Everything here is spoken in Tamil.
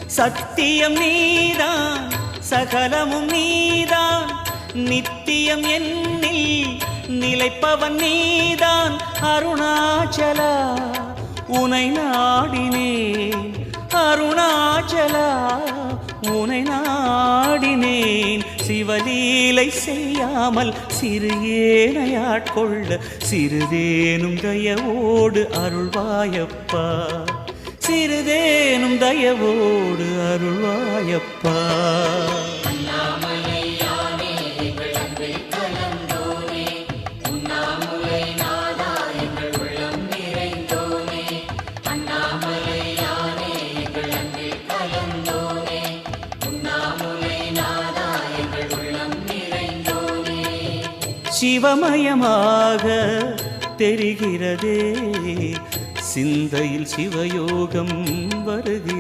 சத்தியம் நீதான் சகலமும் நீதான் நித்தியம் என்னில் நிலைப்பவன் நீதான் அருணாச்சலா உனை நாடினேன் அருணாச்சலா உனை நாடினேன் சிவலீலை செய்யாமல் சிறு ஏனையாட்கொள்ள சிறிதேனும் தயவோடு அருள்வாயப்பா சிறிதேனும் தயவோடு அருள்வாயப்பா சிவமயமாக தெரிகிறதே சிந்தையில் சிவயோகம் வருகிறது